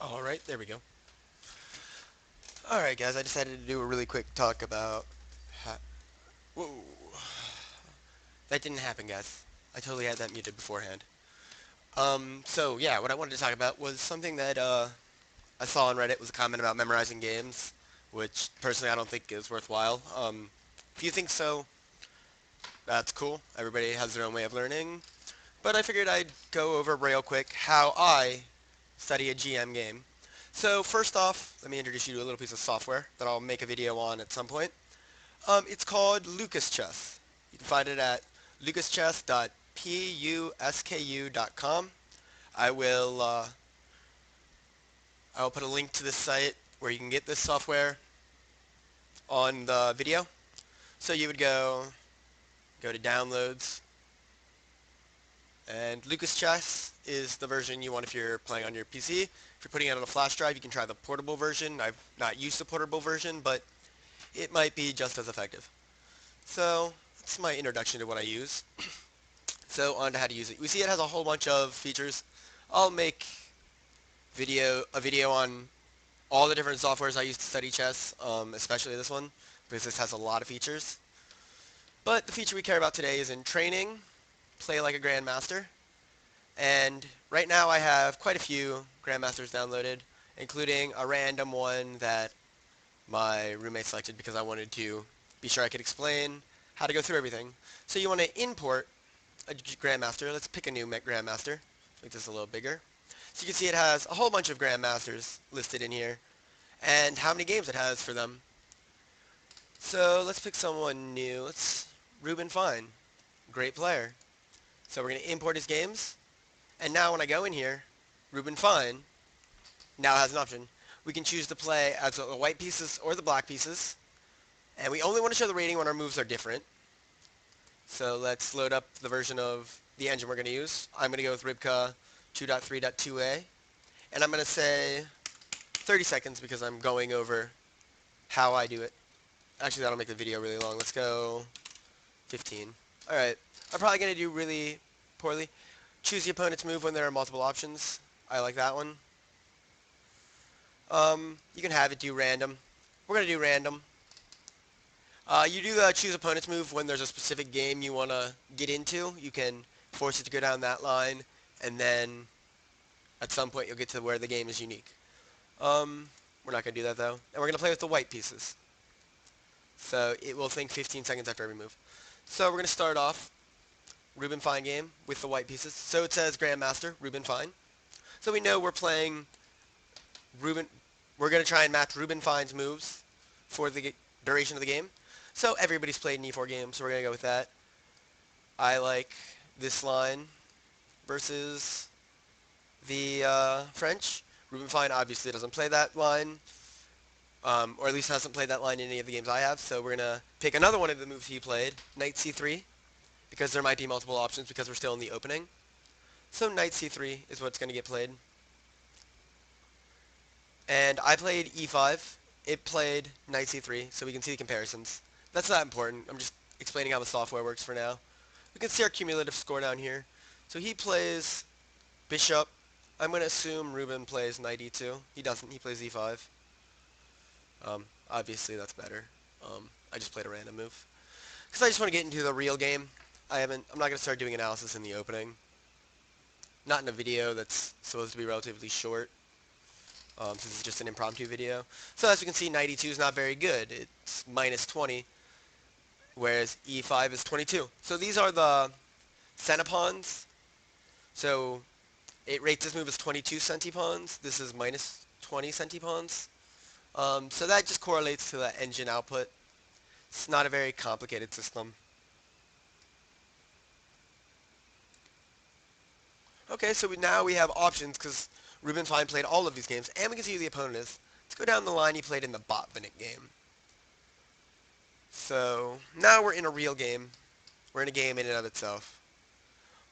Alright, there we go. Alright guys, I decided to do a really quick talk about... Whoa. That didn't happen, guys. I totally had that muted beforehand. So yeah, what I wanted to talk about was something that I saw on Reddit was a comment about memorizing games, which personally I don't think is worthwhile. If you think so, that's cool. Everybody has their own way of learning. But I figured I'd go over real quick how I study a GM game. So first off, let me introduce you to a little piece of software that I'll make a video on at some point. It's called Lucas Chess. You can find it at lucaschess.pusku.com. I will I'll put a link to this site where you can get this software on the video. So you would go to downloads, and Lucas Chess is the version you want if you're playing on your PC. If you're putting it on a flash drive, you can try the portable version. I've not used the portable version, but it might be just as effective. So that's my introduction to what I use. So on to how to use it. We see it has a whole bunch of features. I'll make a video on all the different softwares I use to study chess, especially this one, because this has a lot of features. But the feature we care about today is in training, play like a grandmaster. And right now I have quite a few grandmasters downloaded, including a random one that my roommate selected because I wanted to be sure I could explain how to go through everything. So you want to import a grandmaster. Let's pick a new grandmaster. Make this a little bigger. So you can see it has a whole bunch of grandmasters listed in here and how many games it has for them. So let's pick someone new. Let's Ruben Fine, great player. So we're going to import his games. And now when I go in here, Ruben Fine now has an option. We can choose to play as the white pieces or the black pieces. And we only want to show the rating when our moves are different. So let's load up the version of the engine we're going to use. I'm going to go with Ribka 2.3.2a. And I'm going to say 30 seconds because I'm going over how I do it. Actually, that'll make the video really long. Let's go 15. Alright. I'm probably going to do really poorly. Choose the opponent's move when there are multiple options. I like that one. You can have it do random. We're going to do random. You do choose opponent's move when there's a specific game you want to get into. You can force it to go down that line, and then at some point you'll get to where the game is unique. We're not going to do that though. And we're going to play with the white pieces. So it will think 15 seconds after every move. So we're going to start off Ruben Fine game with the white pieces. So it says Grandmaster, Ruben Fine. So we know we're playing Ruben. We're going to try and match Ruben Fine's moves for the duration of the game. So everybody's played an E4 game, so we're going to go with that. I like this line versus the French. Ruben Fine obviously doesn't play that line, or at least hasn't played that line in any of the games I have, so we're going to pick another one of the moves he played, Knight C3, because there might be multiple options because we're still in the opening. So Knight C3 is what's going to get played. And I played E5. It played Knight C3, so we can see the comparisons. That's not important. I'm just explaining how the software works for now. We can see our cumulative score down here. So he plays Bishop. I'm going to assume Ruben plays Knight E2. He doesn't. He plays E5. Obviously, that's better. I just played a random move. Because I just want to get into the real game. I'm not going to start doing analysis in the opening. Not in a video that's supposed to be relatively short. Since it's just an impromptu video. So as you can see, Knight E2 is not very good. It's minus 20, whereas E5 is 22. So these are the centipawns. So it rates this move as 22 centipawns. This is minus 20 centipawns. So that just correlates to the engine output. It's not a very complicated system. Okay, so now we have options because Ruben Fine played all of these games, and we can see who the opponent is. Let's go down the line he played in the Botvinnik game. So now we're in a real game. We're in a game in and of itself.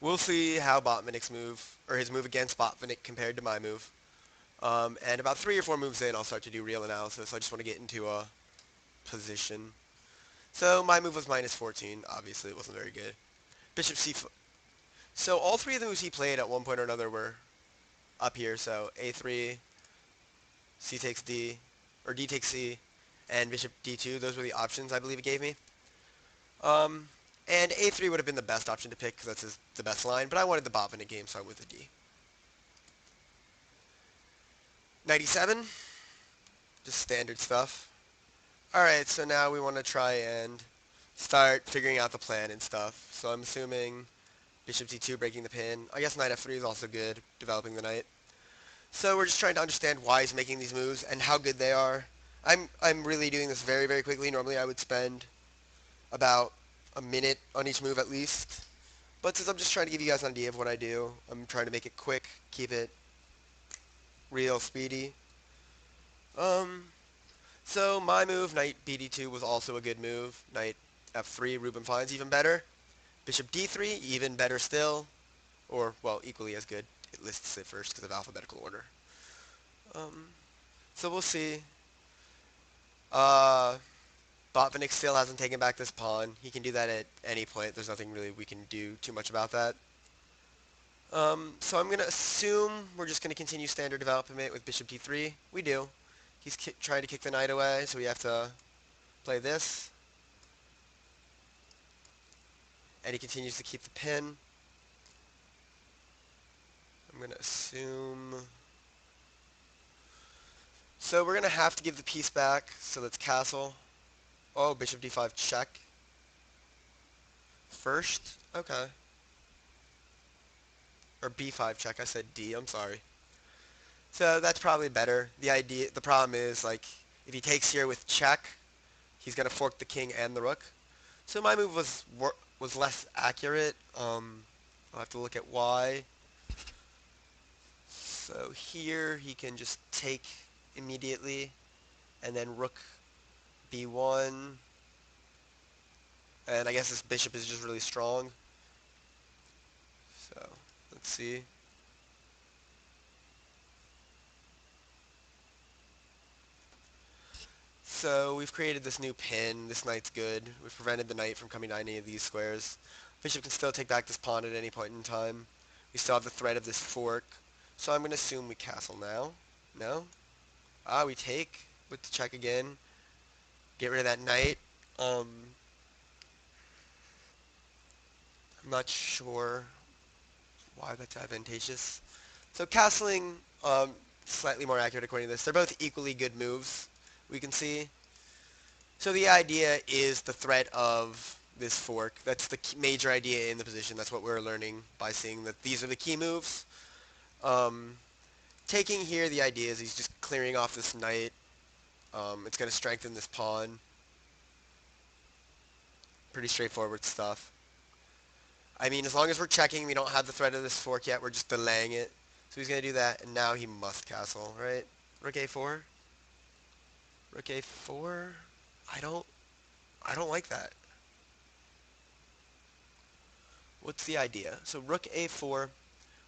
We'll see how Botvinnik's move, or his move against Botvinnik compared to my move. And about 3 or 4 moves in, I'll start to do real analysis. I just want to get into a position. So my move was minus 14. Obviously, it wasn't very good. Bishop c5. So all 3 of the moves he played at one point or another were up here. So a3, C takes D, or D takes C, and bishop D2. Those were the options I believe it gave me. Um, and A3 would have been the best option to pick because that's the best line, but I wanted the Botvinnik game, so I went with the D. 97, just standard stuff. Alright, so now we want to try and start figuring out the plan and stuff. So I'm assuming bishop d2 breaking the pin. I guess knight f3 is also good, developing the knight. So we're just trying to understand why he's making these moves and how good they are. I'm really doing this very, very quickly. Normally I would spend about a minute on each move at least. But since I'm just trying to give you guys an idea of what I do, I'm trying to make it quick, keep it real speedy. Um, so my move, knight bd2, was also a good move. Knight f3, Ruben finds even better. Bishop d3, even better still. Or, well, equally as good. It lists it first because of alphabetical order. Um, so we'll see. Uh, Botvinnik still hasn't taken back this pawn. He can do that at any point. There's nothing really we can do too much about that. So I'm going to assume we're just going to continue standard development with bishop d3. We do. He's trying to kick the knight away, so we have to play this. And he continues to keep the pin. I'm going to assume... So we're going to have to give the piece back, so let's castle. Oh, bishop d5 check. First? Okay. Or b5 check, I said d, I'm sorry. So that's probably better. The problem is, like, if he takes here with check, he's going to fork the king and the rook. So my move was less accurate. I'll have to look at why. So here he can just take immediately, and then rook b1. And I guess this bishop is just really strong. So let's see. So we've created this new pin. This knight's good. We've prevented the knight from coming to any of these squares. Bishop can still take back this pawn at any point in time. We still have the threat of this fork. So I'm going to assume we castle now. No? Ah, we take with the check again. Get rid of that knight. I'm not sure why that's advantageous. So castling, slightly more accurate according to this. They're both equally good moves, we can see. So the idea is the threat of this fork. That's the major idea in the position. That's what we're learning by seeing that these are the key moves. Um, Taking here, the idea is he's just clearing off this knight. It's going to strengthen this pawn. Pretty straightforward stuff. I mean, as long as we're checking, we don't have the threat of this fork yet. We're just delaying it. So he's going to do that, and now he must castle, right? Rook a4. Rook a4. I don't like that. What's the idea? So rook a4.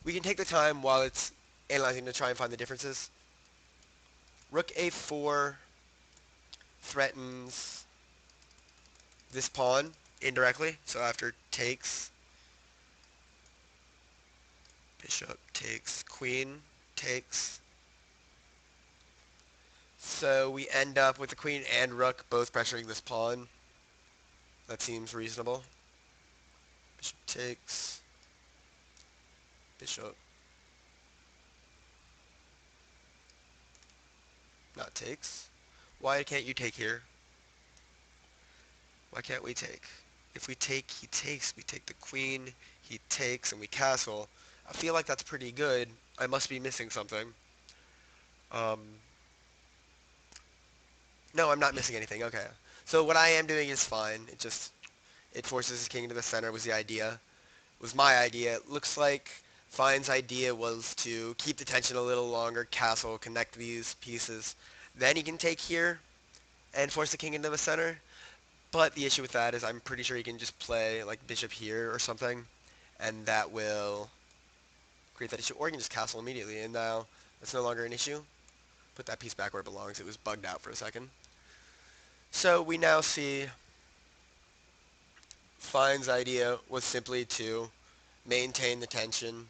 We can take the time while it's analyzing to try and find the differences. Rook a4 threatens this pawn indirectly. So after takes, bishop takes, queen takes. So we end up with the queen and rook both pressuring this pawn. That seems reasonable. Bishop takes. Bishop not takes. Why can't you take here? Why can't we take? If we take, he takes. We take the queen. He takes, and we castle. I feel like that's pretty good. I must be missing something. Um, no, I'm not missing anything. Okay. So what I am doing is fine. It forces his king into the center was the idea. It was my idea. It looks like Fine's idea was to keep the tension a little longer, castle, connect these pieces. Then he can take here and force the king into the center. But the issue with that is I'm pretty sure he can just play like bishop here or something, and that will create that issue. Or he can just castle immediately, and now that's no longer an issue. Put that piece back where it belongs. It was bugged out for a second. So we now see Fine's idea was simply to maintain the tension.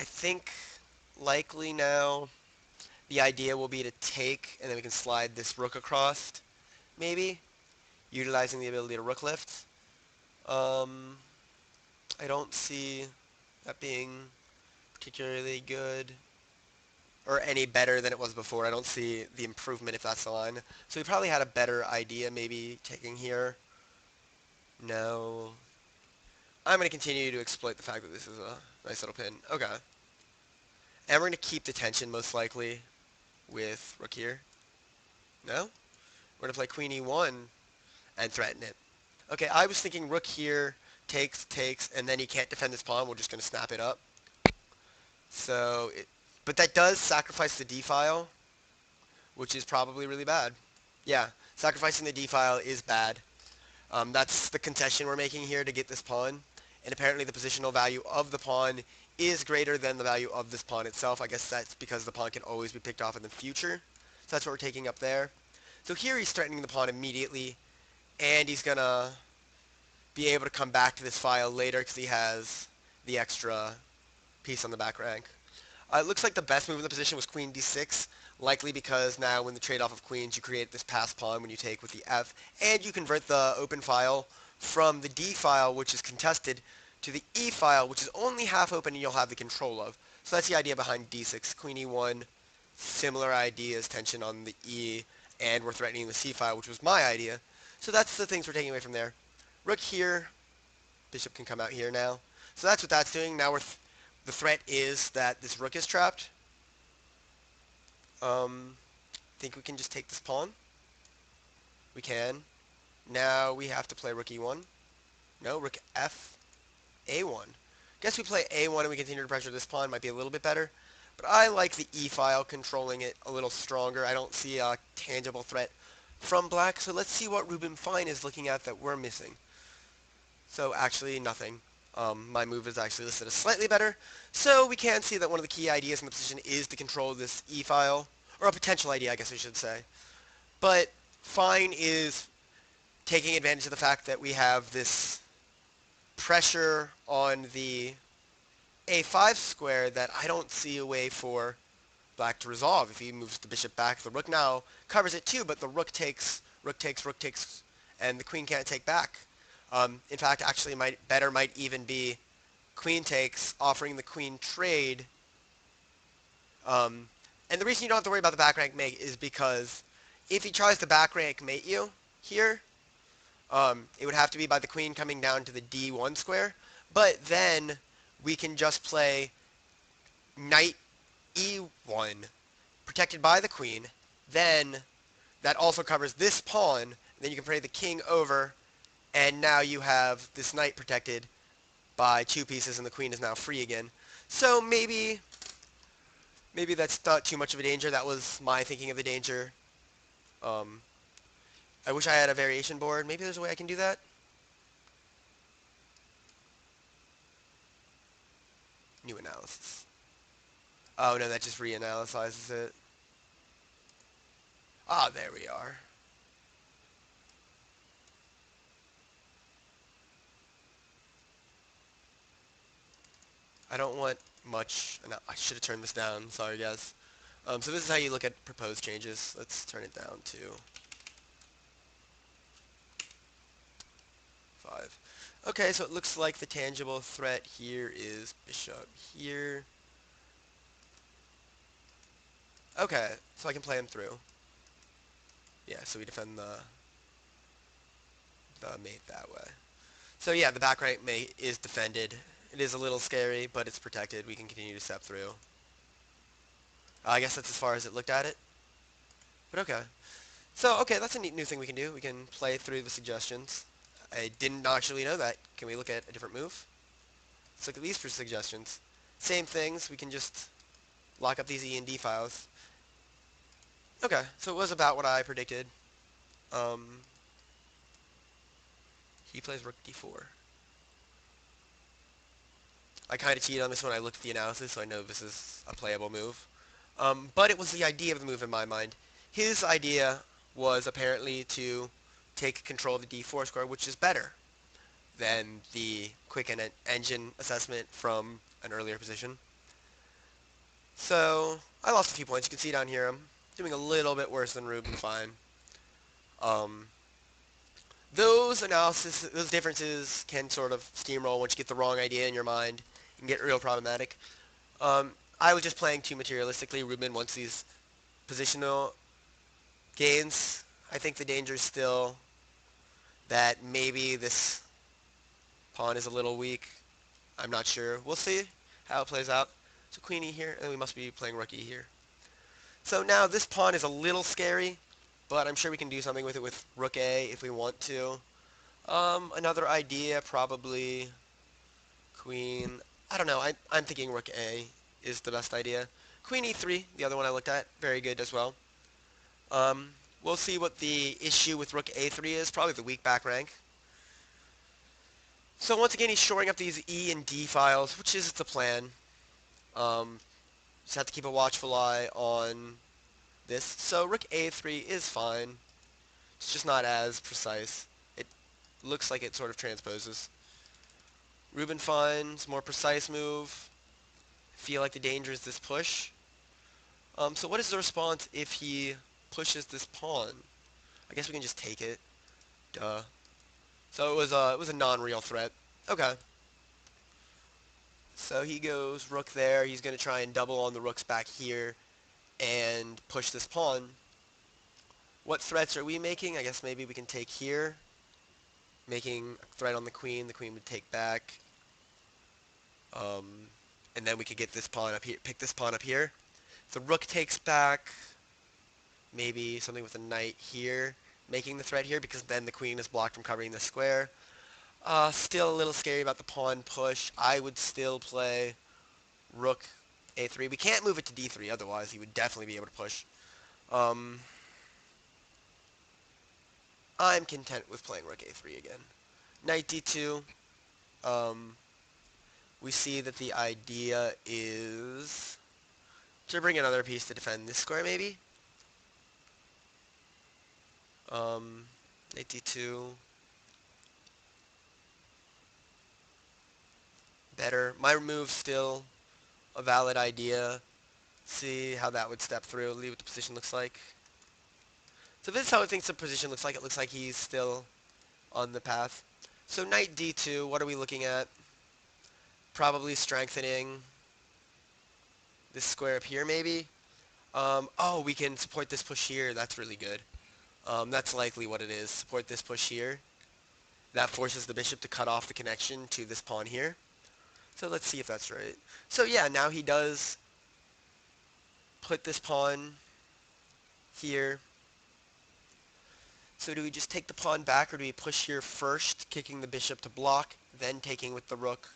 I think likely now the idea will be to take, and then we can slide this rook across, maybe, utilizing the ability to rook lift. Um, I don't see that being particularly good or any better than it was before. I don't see the improvement if that's the line. So we probably had a better idea maybe taking here. No. I'm going to continue to exploit the fact that this is a nice little pin. Okay. And we're going to keep the tension most likely with rook here. No? We're going to play queen e1 and threaten it. Okay, I was thinking rook here, takes, and then he can't defend this pawn. We're just going to snap it up. So, but that does sacrifice the d file, which is probably really bad. Yeah, sacrificing the d file is bad. That's the concession we're making here to get this pawn. And apparently the positional value of the pawn is greater than the value of this pawn itself. I guess that's because the pawn can always be picked off in the future. So that's what we're taking up there. So here he's threatening the pawn immediately, and he's going to be able to come back to this file later because he has the extra piece on the back rank. It looks like the best move in the position was queen d6, likely because now when the trade-off of queens, you create this pass pawn when you take with the f, and you convert the open file from the d file, which is contested, to the e file, which is only half open and you'll have the control of. So that's the idea behind d6. Queen e1, similar ideas, tension on the e, and we're threatening the c file, which was my idea. So that's the things we're taking away from there. Rook here, bishop can come out here now. So that's what that's doing. Now the threat is that this rook is trapped. Think we can just take this pawn? We can. Now we have to play rook e1. No, rook f, a1. Guess we play a1 and we continue to pressure this pawn. Might be a little bit better. But I like the e file, controlling it a little stronger. I don't see a tangible threat from black. So let's see what Ruben Fine is looking at that we're missing. So actually nothing. My move is actually listed as slightly better. So we can see that one of the key ideas in the position is to control this e file. Or a potential idea, I guess I should say. But Fine is taking advantage of the fact that we have this pressure on the a5 square that I don't see a way for black to resolve. If he moves the bishop back, the rook now covers it too, but the rook takes, and the queen can't take back. In fact, actually, might even be queen takes, offering the queen trade. And the reason you don't have to worry about the back rank mate is because if he tries to back rank mate you here, it would have to be by the queen coming down to the d1 square. But then we can just play knight e1, protected by the queen. Then that also covers this pawn. Then you can play the king over, and now you have this knight protected by two pieces, and the queen is now free again. So maybe that's not too much of a danger. That was my thinking of the danger. I wish I had a variation board. Maybe there's a way I can do that. New analysis. Oh no, that just reanalyzes it. Ah, there we are. I don't want much. No, I should have turned this down. Sorry, guys. So this is how you look at proposed changes. Let's turn it down to 5. Okay, so it looks like the tangible threat here is bishop here. Okay, so I can play him through. Yeah, so we defend the mate that way. So yeah, the back rank mate is defended. It is a little scary, but it's protected. We can continue to step through. I guess that's as far as it looked at it. But okay. So, okay, that's a neat new thing we can do. We can play through the suggestions. I didn't actually know that. Can we look at a different move? Let's look at these for suggestions. Same things. We can just lock up these E and D files. Okay, so it was about what I predicted. He plays rook d4. I kind of cheated on this one. I looked at the analysis, so I know this is a playable move. But it was the idea of the move in my mind. His idea was apparently to take control of the d4 square, which is better than the quick engine assessment from an earlier position. So I lost a few points. You can see down here I'm doing a little bit worse than Ruben Fine. Um, those differences can sort of steamroll once you get the wrong idea in your mind and get real problematic. I was just playing too materialistically. Ruben wants these positional gains. I think the danger is still that maybe this pawn is a little weak. I'm not sure. We'll see how it plays out. So queen e here, and we must be playing rook e here. So now this pawn is a little scary, but I'm sure we can do something with it with rook a if we want to. Another idea, probably queen. I don't know. I'm thinking rook a is the best idea. Queen e3, the other one I looked at, very good as well. Um, we'll see what the issue with rook a3 is, probably the weak back rank. So once again, he's shoring up these E and D files, which is the plan. Um, just have to keep a watchful eye on this. So rook a3 is fine. It's just not as precise. It looks like it sort of transposes. Ruben finds more precise move. Feel like the danger is this push. So what is the response if he pushes this pawn? I guess we can just take it. Duh. So it was a non-real threat. Okay. So he goes rook there. He's going to try and double on the rooks back here and push this pawn. What threats are we making? I guess maybe we can take here. Making a threat on the queen. The queen would take back. Um, and then we could get this pawn up here. Pick this pawn up here. If the rook takes back, maybe something with a knight here. Making the threat here because then the queen is blocked from covering the square. Still a little scary about the pawn push. I would still play rook a3. We can't move it to d3, otherwise he would definitely be able to push. Um, I'm content with playing rook a3 again. Knight d2. Um, we see that the idea is to bring another piece to defend this square, maybe. Knight d2. Better. My move's still a valid idea. See how that would step through. See what the position looks like. So this is how I think the position looks like. It looks like he's still on the path. So knight d2, what are we looking at? Probably strengthening this square up here, maybe. Oh, we can support this push here. That's really good. That's likely what it is. Support this push here. That forces the bishop to cut off the connection to this pawn here. So let's see if that's right. So yeah, now he does put this pawn here. So do we just take the pawn back, or do we push here first, kicking the bishop to block, then taking with the rook?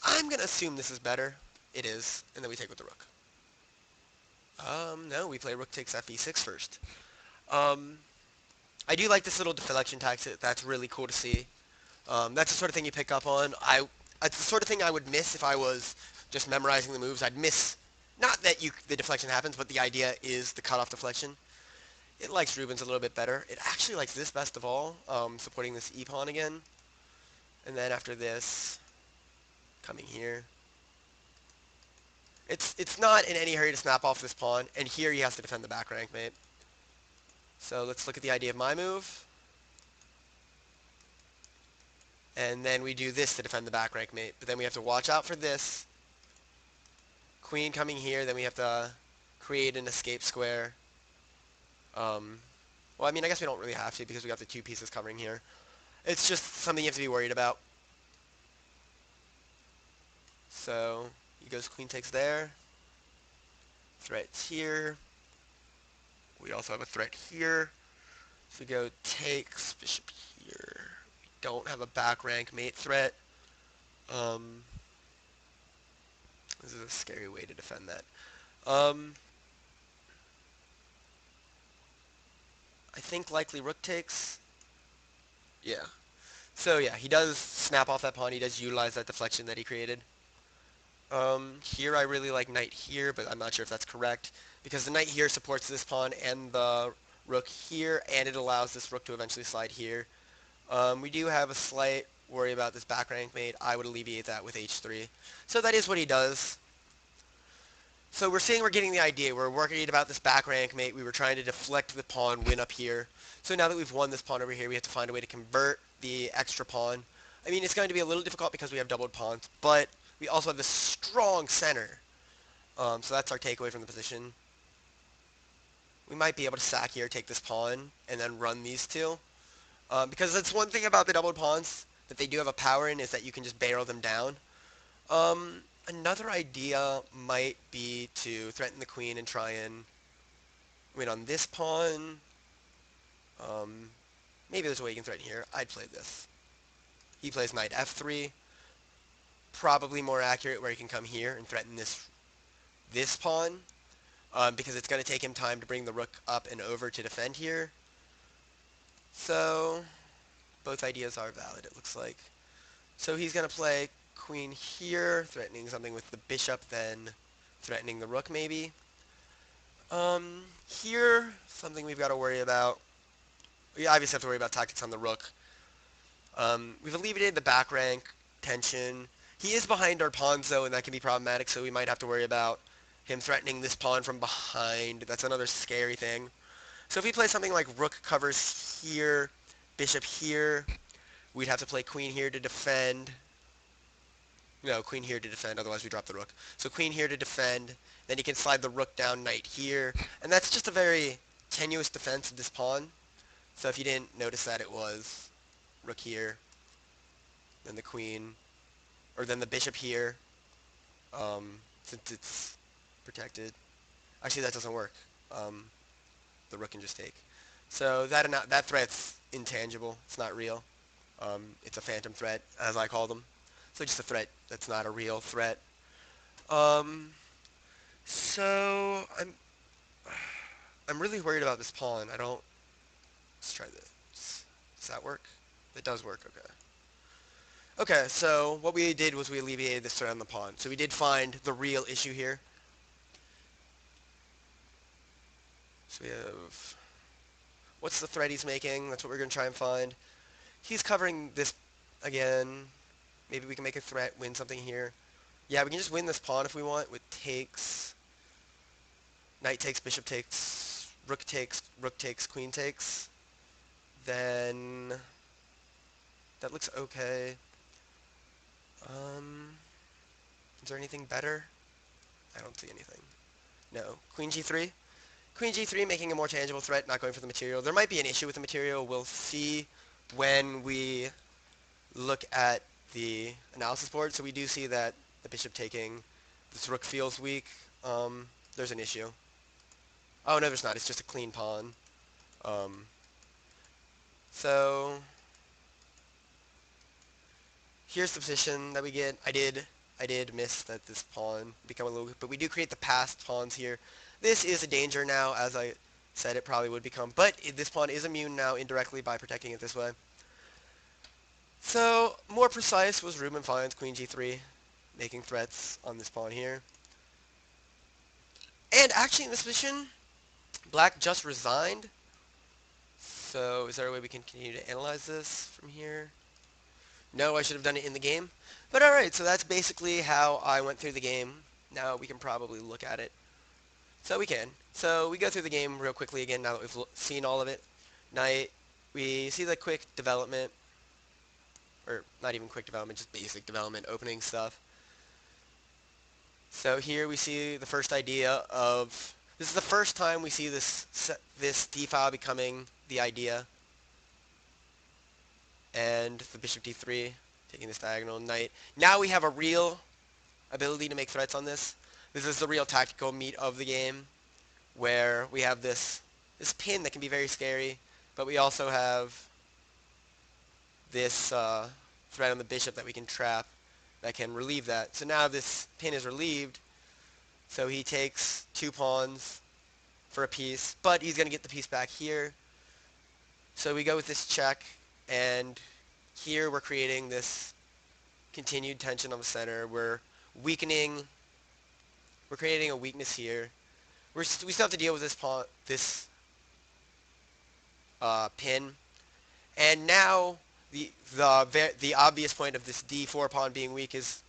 I'm going to assume this is better. It is. And then we take with the rook. No, we play rook takes fe6 first. I do like this little deflection tactic. That's really cool to see. That's the sort of thing you pick up on. It's the sort of thing I would miss if I was just memorizing the moves. I'd miss, not that the deflection happens, but the idea is the cutoff deflection. It likes Ruben's a little bit better. It actually likes this best of all, supporting this e-pawn again. And then after this, coming here. It's not in any hurry to snap off this pawn, and here he has to defend the back rank, mate. So let's look at the idea of my move. And then we do this to defend the back rank, mate. But then we have to watch out for this. Queen coming here, then we have to create an escape square. Well, I mean, I guess we don't really have to because we got the two pieces covering here. It's just something you have to be worried about. So he goes queen takes there. Threats here. We also have a threat here. So we go takes bishop here. We don't have a back rank mate threat. This is a scary way to defend that. I think likely rook takes. Yeah. So yeah, he does snap off that pawn. He does utilize that deflection that he created. Here I really like knight here, but I'm not sure if that's correct because the knight here supports this pawn and the rook here, and it allows this rook to eventually slide here. We do have a slight worry about this back rank mate. I would alleviate that with h3. So that is what he does. So we're saying we're getting the idea. We're worried about this back rank mate. We were trying to deflect the pawn, win up here. So now that we've won this pawn over here, we have to find a way to convert the extra pawn. I mean, it's going to be a little difficult because we have doubled pawns, but we also have this strong center. So that's our takeaway from the position. We might be able to sack here, take this pawn, and then run these two. Because that's one thing about the doubled pawns that they do have a power in, is that you can just barrel them down. Another idea might be to threaten the queen and try and win on this pawn. Maybe there's a way you can threaten here. I'd play this. He plays knight f3. Probably more accurate where he can come here and threaten this pawn. Because it's going to take him time to bring the rook up and over to defend here. So both ideas are valid, it looks like. So he's going to play queen here, threatening something with the bishop, then threatening the rook maybe. Here, something we've got to worry about. We obviously have to worry about tactics on the rook. We've alleviated the back rank tension. He is behind our pawns though, and that can be problematic, so we might have to worry about him threatening this pawn from behind. That's another scary thing. So if we play something like rook covers here, bishop here, we'd have to play queen here to defend. No, queen here to defend, otherwise we drop the rook. So queen here to defend, then you can slide the rook down, knight here, and that's just a very tenuous defense of this pawn. So if you didn't notice that, it was rook here, then the queen, or then the bishop here, since it's protected. Actually, that doesn't work. The rook can just take. So that threat's intangible. It's not real. It's a phantom threat, as I call them. So just a threat that's not a real threat. So I'm really worried about this pawn. Let's try this. Does that work? It does work, okay. Okay, so what we did was we alleviated this threat on the pawn. So we did find the real issue here. So we have, what's the threat he's making? That's what we're going to try and find. He's covering this again. Maybe we can make a threat, win something here. Yeah, we can just win this pawn if we want with takes. Knight takes, bishop takes, rook takes, queen takes. Then that looks okay. Is there anything better? I don't see anything. No. Queen g3. Queen g3 making a more tangible threat, not going for the material. There might be an issue with the material. We'll see when we look at the analysis board. So we do see that the bishop taking this rook feels weak. There's an issue. Oh, no, there's not. It's just a clean pawn. So here's the position that we get. I did miss that this pawn become a little, but we do create the passed pawns here. This is a danger now, as I said it probably would become, but this pawn is immune now indirectly by protecting it this way. So more precise was Ruben Fine's queen g3, making threats on this pawn here. And actually in this position, black just resigned. So is there a way we can continue to analyze this from here? No, I should have done it in the game. But alright, so that's basically how I went through the game. Now we can probably look at it. So we can. So we go through the game real quickly again now that we've seen all of it. Knight, we see the quick development. Or not even quick development, just basic development, opening stuff. So here we see the first idea of, this is the first time we see this d-file becoming the idea. And the bishop d3, taking this diagonal knight. Now we have a real ability to make threats on this. This is the real tactical meat of the game, where we have this pin that can be very scary, but we also have this threat on the bishop that we can trap that can relieve that. So now this pin is relieved, so he takes 2 pawns for a piece, but he's going to get the piece back here. So we go with this check, and here we're creating this continued tension on the center. We're creating a weakness here. We still have to deal with this pin, and now the obvious point of this d4 pawn being weak is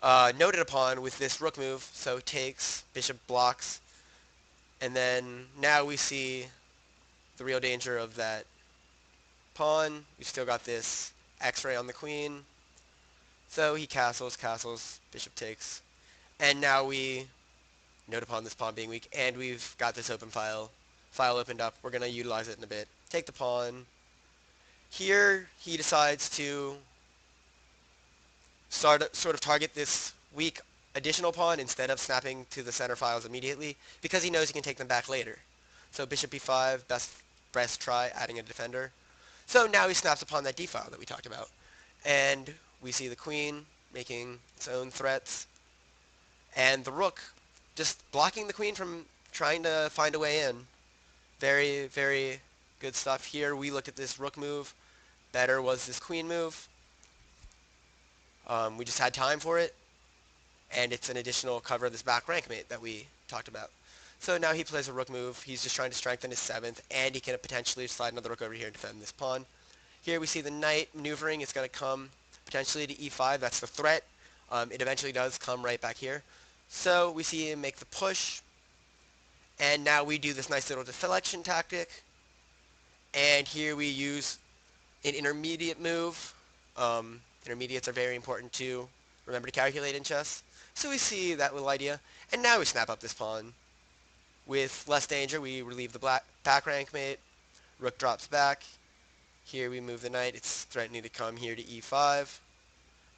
noted upon with this rook move. So takes, bishop blocks, and then now we see the real danger of that pawn. We've still got this x-ray on the queen. So he castles, bishop takes. And now we note upon this pawn being weak, and we've got this open file opened up. We're going to utilize it in a bit. Take the pawn. Here he decides to sort of target this weak additional pawn instead of snapping to the center files immediately, because he knows he can take them back later. So bishop b5, best try adding a defender. So now he snaps upon that d file that we talked about. And we see the queen making its own threats, and the rook just blocking the queen from trying to find a way in. Very, very good stuff here. We looked at this rook move. Better was this queen move. We just had time for it, and it's an additional cover of this back rank mate that we talked about. So now he plays a rook move. He's just trying to strengthen his 7th, and he can potentially slide another rook over here and defend this pawn. Here we see the knight maneuvering. It's going to come potentially to e5. That's the threat. It eventually does come right back here. So we see him make the push, and now we do this nice little deflection tactic. And here we use an intermediate move. Intermediates are very important to remember to calculate in chess. So we see that little idea. And now we snap up this pawn. With less danger, we relieve the back rank mate. Rook drops back. Here we move the knight. It's threatening to come here to e5.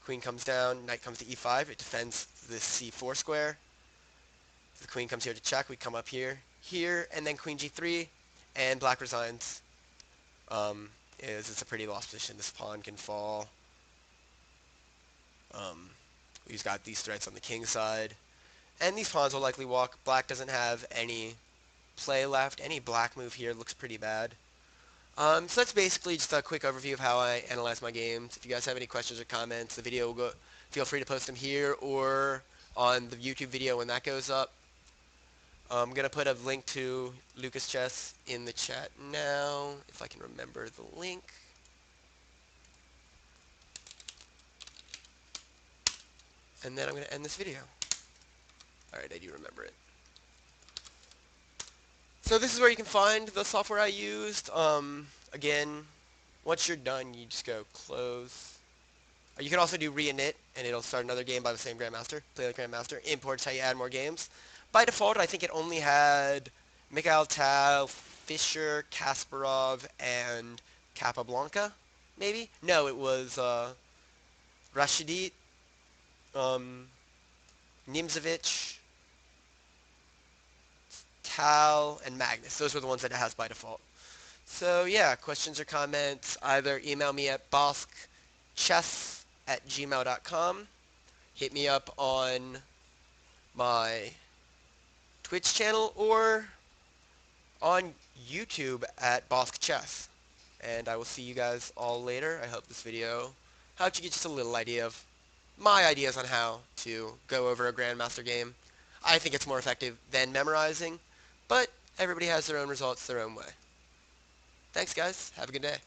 Queen comes down. Knight comes to e5. It defends this c4 square. The queen comes here to check. We come up here, and then queen g3. And black resigns. It's a pretty lost position. This pawn can fall. We've got these threats on the king side. And these pawns will likely walk. Black doesn't have any play left. Any black move here looks pretty bad. So that's basically just a quick overview of how I analyze my games. If you guys have any questions or comments, the video will go. Feel free to post them here or on the YouTube video when that goes up. I'm going to put a link to Lucas Chess in the chat now, if I can remember the link. And then I'm going to end this video. Alright, I do remember it. So this is where you can find the software I used. Again, once you're done, you just go close. You can also do reinit, and it'll start another game by the same Grandmaster. Play the Grandmaster. Import's how you add more games. By default, I think it only had Mikhail Tal, Fischer, Kasparov, and Capablanca, maybe? No, it was Rashidit, Nimzovich, Tal, and Magnus. Those were the ones that it has by default. So yeah, questions or comments, either email me at boskchess@gmail.com, hit me up on my Twitch channel, or on YouTube at Bosk Chess. And I will see you guys all later. I hope this video helped you get just a little idea of my ideas on how to go over a Grandmaster game. I think it's more effective than memorizing, but everybody has their own results their own way. Thanks, guys. Have a good day.